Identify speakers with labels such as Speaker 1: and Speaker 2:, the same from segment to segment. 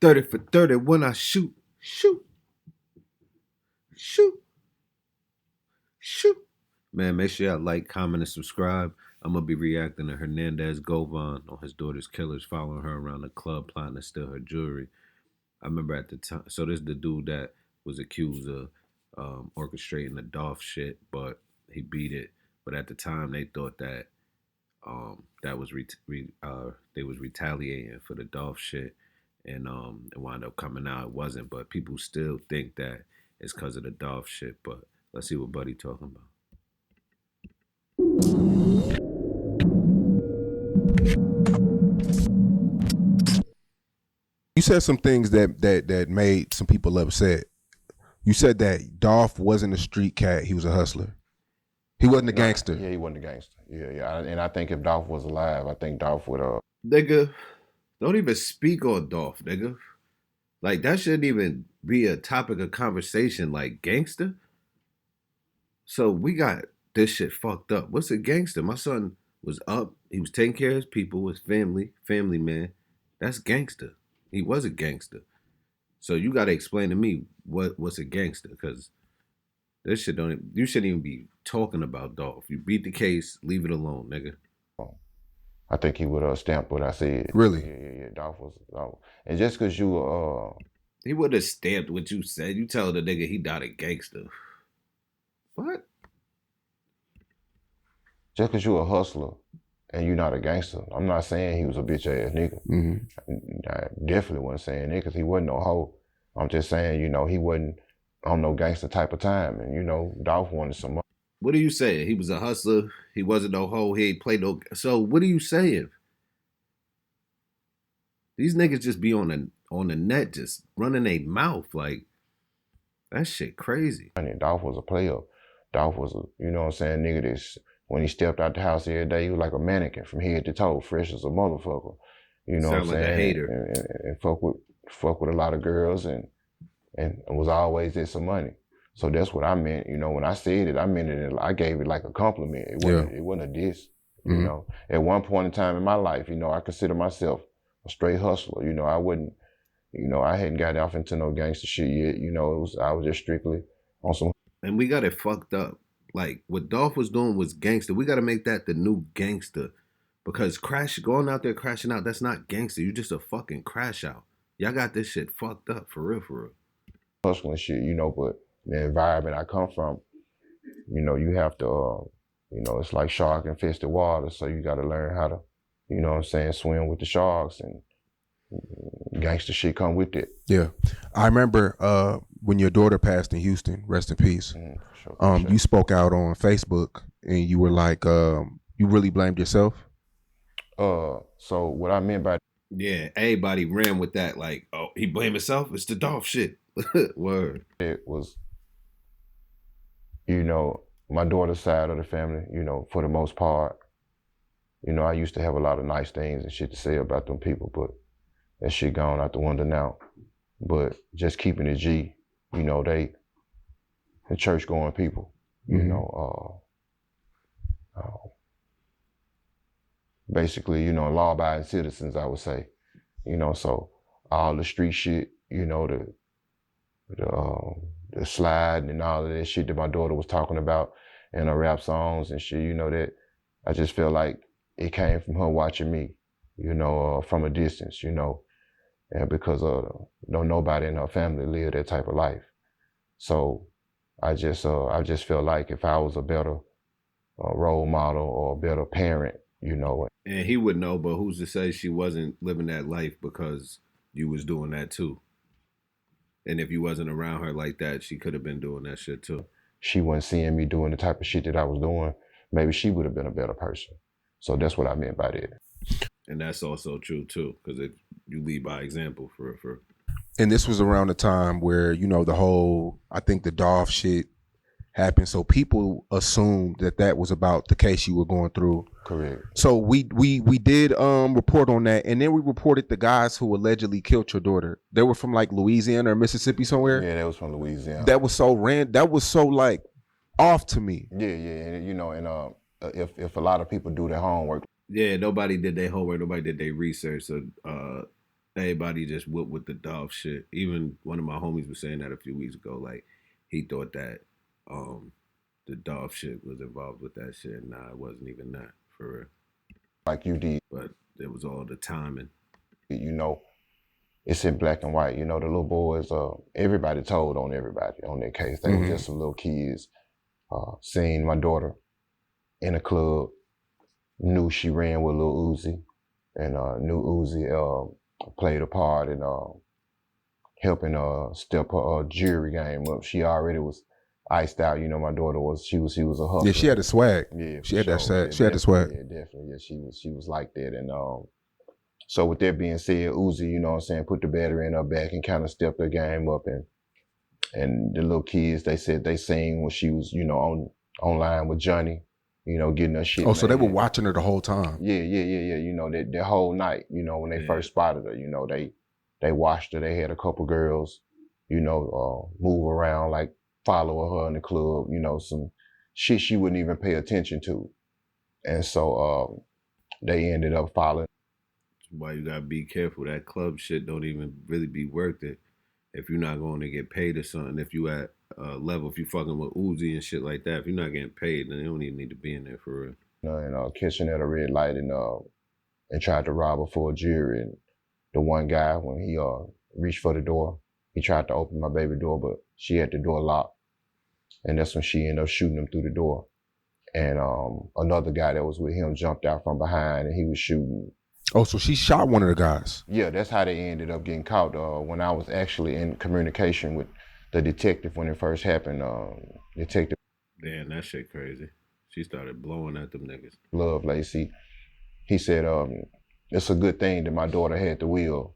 Speaker 1: 30 for 30 when I shoot, shoot, shoot, shoot. Man, make sure y'all like, comment, and subscribe. I'm gonna be reacting to Hernandez Govan on his daughter's killers, following her around the club, plotting to steal her jewelry. I remember at the time. So this is the dude that was accused of orchestrating the Dolph shit, but he beat it. But at the time, they thought that that was they was retaliating for the Dolph shit, and it wound up coming out it wasn't. But people still think that it's because of the Dolph shit. But let's see what Buddy talking about.
Speaker 2: You said some things that made some people upset. You said that Dolph wasn't a street cat; he was a hustler. He wasn't a gangster.
Speaker 3: Yeah, he wasn't a gangster. Yeah. And I think if Dolph was alive, I think Dolph would
Speaker 1: Nigga, don't even speak on Dolph, nigga. Like that shouldn't even be a topic of conversation. Like gangster. So we got this shit fucked up. What's a gangster? My son was up. He was taking care of his people, his family man. That's gangster. He was a gangster. So you got to explain to me what's a gangster, because this shit don't. You shouldn't even be talking about Dolph. You beat the case, leave it alone, nigga.
Speaker 3: I think he would stamp what I said.
Speaker 2: Really?
Speaker 3: Yeah. Dolph was, and just because you
Speaker 1: he would have stamped what you said. You tell the nigga he not a gangster. What?
Speaker 3: Just because you a hustler and you're not a gangster, I'm not saying he was a bitch ass nigga. I definitely wasn't saying that because he wasn't no hoe. I'm just saying, he wasn't on no gangster type of time, and Dolph wanted some money.
Speaker 1: What are you saying? He was a hustler. He wasn't no hoe. He ain't played no. So what are you saying? These niggas just be on the net, just running their mouth like that shit crazy.
Speaker 3: And Dolph was a player. Dolph was nigga that's when he stepped out the house every day, he was like a mannequin from head to toe, fresh as a motherfucker. You know
Speaker 1: Sound
Speaker 3: what I'm
Speaker 1: like
Speaker 3: saying?
Speaker 1: a hater.
Speaker 3: And fuck with a lot of girls and was always at some money. So that's what I meant. When I said it, I meant it. I gave it like a compliment. It wasn't a diss. At one point in time in my life, I consider myself a straight hustler. I wouldn't. I hadn't got off into no gangster shit yet. I was just strictly on some.
Speaker 1: And we got it fucked up. Like what Dolph was doing was gangster. We got to make that the new gangster, because going out there crashing out, that's not gangster. You just a fucking crash out. Y'all got this shit fucked up for real, for real.
Speaker 3: Hustling shit, but the environment I come from, you have to, it's like shark infested water. So you got to learn how to, swim with the sharks, and gangster shit come with it.
Speaker 2: Yeah. I remember when your daughter passed in Houston, rest in peace. Sure. You spoke out on Facebook and you were like, you really blamed yourself?
Speaker 3: So what I meant by
Speaker 1: yeah, everybody ran with that, like, oh, he blamed himself? It's the Dolph shit. Word.
Speaker 3: It was, my daughter's side of the family, for the most part, I used to have a lot of nice things and shit to say about them people, but that shit gone out the window now. But just keeping it G, they church going people, basically, law abiding citizens, I would say, so all the street shit, the sliding and all of that shit that my daughter was talking about in her rap songs and shit, that I just feel like it came from her watching me, from a distance, and because nobody in her family lived that type of life. So I just feel like if I was a better role model or a better parent,
Speaker 1: And he would know, but who's to say she wasn't living that life because you was doing that too? And if you wasn't around her like that, she could have been doing that shit too.
Speaker 3: She wasn't seeing me doing the type of shit that I was doing. Maybe she would have been a better person. So that's what I meant by that.
Speaker 1: And that's also true too, because you lead by example for.
Speaker 2: And this was around the time where, the whole, I think the Dolph shit happened. So people assumed that was about the case you were going through.
Speaker 3: Correct.
Speaker 2: So we did report on that, and then we reported the guys who allegedly killed your daughter. They were from like Louisiana or Mississippi somewhere.
Speaker 3: Yeah, that was from Louisiana.
Speaker 2: That was so that was so like off to me.
Speaker 3: Yeah, and if a lot of people do their homework.
Speaker 1: Yeah, nobody did their homework. Nobody did their research. So everybody just whooped with the Dolph shit. Even one of my homies was saying that a few weeks ago. Like he thought that the Dolph shit was involved with that shit. Nah, it wasn't even that for real.
Speaker 3: Like you did,
Speaker 1: but it was all the timing.
Speaker 3: You know, it's in black and white. You know, the little boys, everybody told on everybody on their case. They were just some little kids. Seeing my daughter in a club, knew she ran with Lil Uzi, and knew Uzi played a part in helping step her jury game up. She already was iced out. You know, my daughter was she was a hustler.
Speaker 2: Yeah, she had the swag.
Speaker 3: Yeah,
Speaker 2: she had
Speaker 3: sure.
Speaker 2: that swag.
Speaker 3: Yeah,
Speaker 2: she had the swag.
Speaker 3: Yeah, definitely. Yeah, she was like that. And so with that being said, Uzi, you know what I'm saying, put the battery in her back and kind of stepped her game up. And the little kids, they said they seen when she was, you know, online with Johnny, you know, getting her shit.
Speaker 2: Oh, so they were watching her the whole time.
Speaker 3: Yeah. You know, that whole night, you know, when they first spotted her, you know, they watched her. They had a couple girls, you know, move around, like follow her in the club, you know, some shit she wouldn't even pay attention to. And so they ended up following.
Speaker 1: Why you gotta be careful. That club shit don't even really be worth it if you're not going to get paid or something. If you at a level, if you fucking with Uzi and shit like that, if you're not getting paid, then you don't even need to be in there for real.
Speaker 3: And catching at a red light and tried to rob her for a jury. And the one guy, when he reached for the door, he tried to open my baby door, but she had the door locked. And that's when she ended up shooting him through the door. And another guy that was with him jumped out from behind and he was shooting.
Speaker 2: Oh, so she shot one of the guys.
Speaker 3: Yeah, that's how they ended up getting caught. When I was actually in communication with the detective when it first happened, detective.
Speaker 1: Damn, that shit crazy. She started blowing at them niggas.
Speaker 3: Love Lacey. He said, it's a good thing that my daughter had the will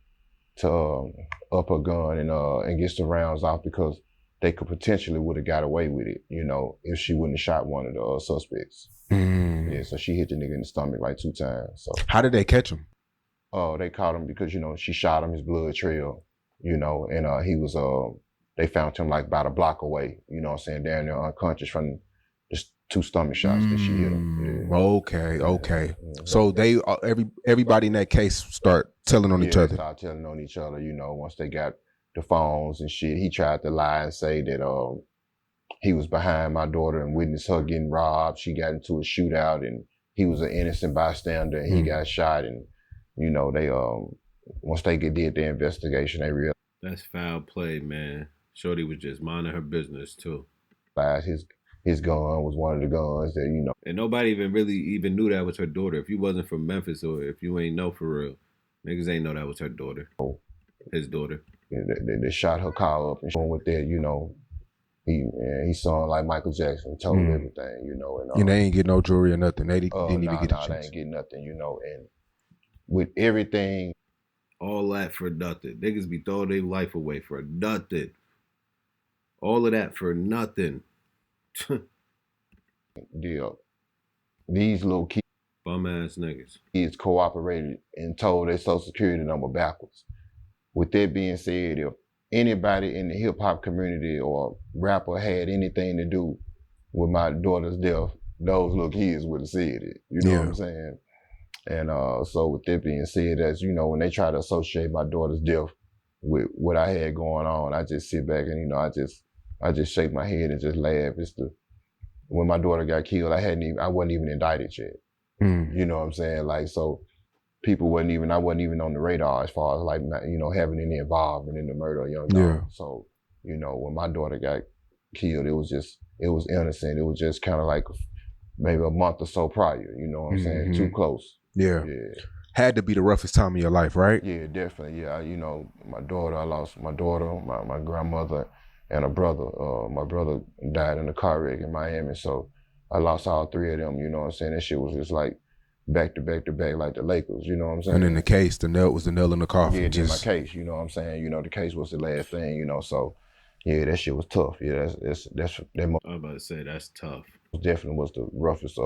Speaker 3: to up her gun and get some rounds off, because they could potentially would have got away with it, you know, if she wouldn't have shot one of the suspects. Yeah, so she hit the nigga in the stomach like 2 times. So
Speaker 2: how did they catch him?
Speaker 3: They caught him because, you know, she shot him, his blood trail, you know, and he was they found him like about a block away, you know what I'm saying, down there unconscious from just 2 stomach shots that she hit him. Yeah.
Speaker 2: Okay. So they everybody in that case start telling on each other.
Speaker 3: Start telling on each other, you know, once they got the phones and shit. He tried to lie and say that he was behind my daughter and witnessed her getting robbed. She got into a shootout and he was an innocent bystander and he got shot. And, you know, they once they did their investigation, they realized
Speaker 1: that's foul play, man. Shorty was just minding her business too.
Speaker 3: His gun was one of the guns that, you know.
Speaker 1: And nobody even knew that was her daughter. If you wasn't from Memphis or if you ain't know for real, niggas ain't know that was her daughter. His daughter.
Speaker 3: They shot her car up and showing with that, you know, he saw like Michael Jackson, told everything, you know.
Speaker 2: And they ain't get no jury or nothing. They didn't even get a chance.
Speaker 3: They ain't get nothing, you know. And with everything.
Speaker 1: All that for nothing. Niggas be throwing their life away for nothing. All of that for nothing.
Speaker 3: These little kids,
Speaker 1: bum ass niggas,
Speaker 3: cooperated and told their social security number backwards. With that being said, if anybody in the hip hop community or rapper had anything to do with my daughter's death, those little kids would have said it. You know what I'm saying? And so with that being said, as you know, when they try to associate my daughter's death with what I had going on, I just sit back and, you know, I just shake my head and just laugh. When my daughter got killed, I wasn't even indicted yet. You know what I'm saying? Like, so I wasn't even on the radar as far as like, you know, having any involvement in the murder of young dog. So, you know, when my daughter got killed, it was innocent. It was just kind of like maybe a month or so prior, you know what I'm saying? Too close.
Speaker 2: Yeah. Had to be the roughest time of your life, right?
Speaker 3: Yeah, definitely. Yeah, you know, I lost my daughter, my grandmother, and a brother. My brother died in a car wreck in Miami, so I lost all 3 of them, you know what I'm saying? That shit was just like back to back to back like the Lakers, you know what I'm saying?
Speaker 2: And in the case, the nail was the nail in the coffin.
Speaker 3: Yeah, my case, you know what I'm saying? You know, the case was the last thing, you know, so yeah, that shit was tough. Yeah, that's
Speaker 1: I was about to say that's tough.
Speaker 3: Definitely was the roughest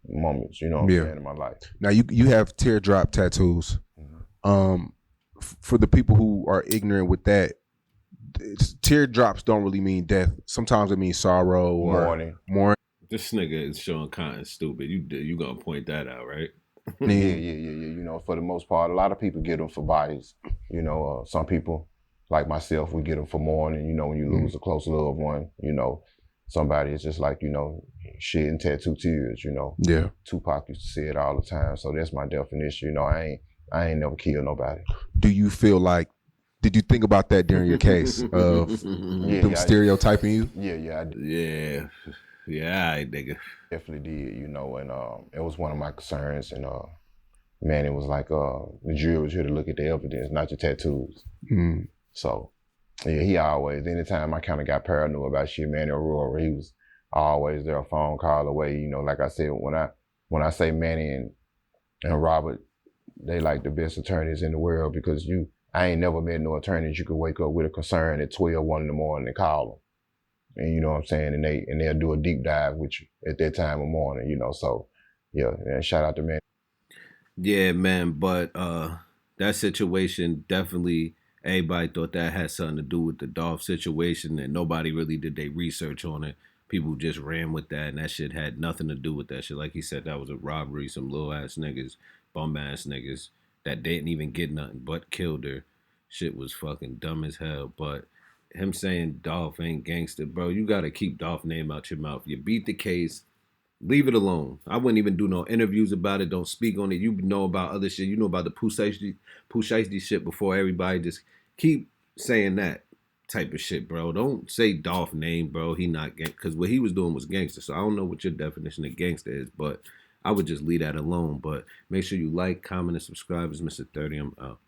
Speaker 3: moments, you know what I'm saying, in my life.
Speaker 2: Now you have teardrop tattoos. For the people who are ignorant with that, teardrops don't really mean death. Sometimes it means sorrow or mourning.
Speaker 1: This nigga is showing content stupid. You gonna point that out, right?
Speaker 3: Yeah. You know, for the most part, a lot of people get them for bodies. You know, some people, like myself, we get them for mourning. You know, when you lose a close loved one, you know, somebody is just like, you know, shedding tattoo tears. You know,
Speaker 2: Yeah.
Speaker 3: Tupac used to say it all the time. So that's my definition. You know, I ain't never killed nobody.
Speaker 2: Do you feel like? Did you think about that during your case of them stereotyping you?
Speaker 3: Yeah.
Speaker 1: Yeah, all right, nigga.
Speaker 3: Definitely did, you know, and it was one of my concerns. And man, it was like the jury was here to look at the evidence, not your tattoos. So yeah, he always, anytime I kind of got paranoid about shit, Manny Aurora, he was always there, a phone call away. You know, like I said, when I say Manny and Robert, they like the best attorneys in the world, because I ain't never met no attorneys you could wake up with a concern at 12, 1 in the morning and call them. And you know what I'm saying? And they'll do a deep dive with you at that time of morning, you know. So yeah, and shout out to Manny.
Speaker 1: Yeah, man, but that situation definitely, everybody thought that had something to do with the Dolph situation, and nobody really did their research on it. People just ran with that, and that shit had nothing to do with that shit. Like he said, that was a robbery. Some little ass niggas, bum ass niggas that didn't even get nothing but killed her. Shit was fucking dumb as hell. But him saying Dolph ain't gangster, bro, you gotta keep Dolph name out your mouth. You beat the case. Leave it alone. I wouldn't even do no interviews about it. Don't speak on it. You know about other shit. You know about the Pusheisty shit before everybody. Just keep saying that type of shit, bro. Don't say Dolph name, bro. He not gang, because what he was doing was gangster. So I don't know what your definition of gangster is, but I would just leave that alone. But make sure you like, comment, and subscribe. It's Mr. 30. I'm out.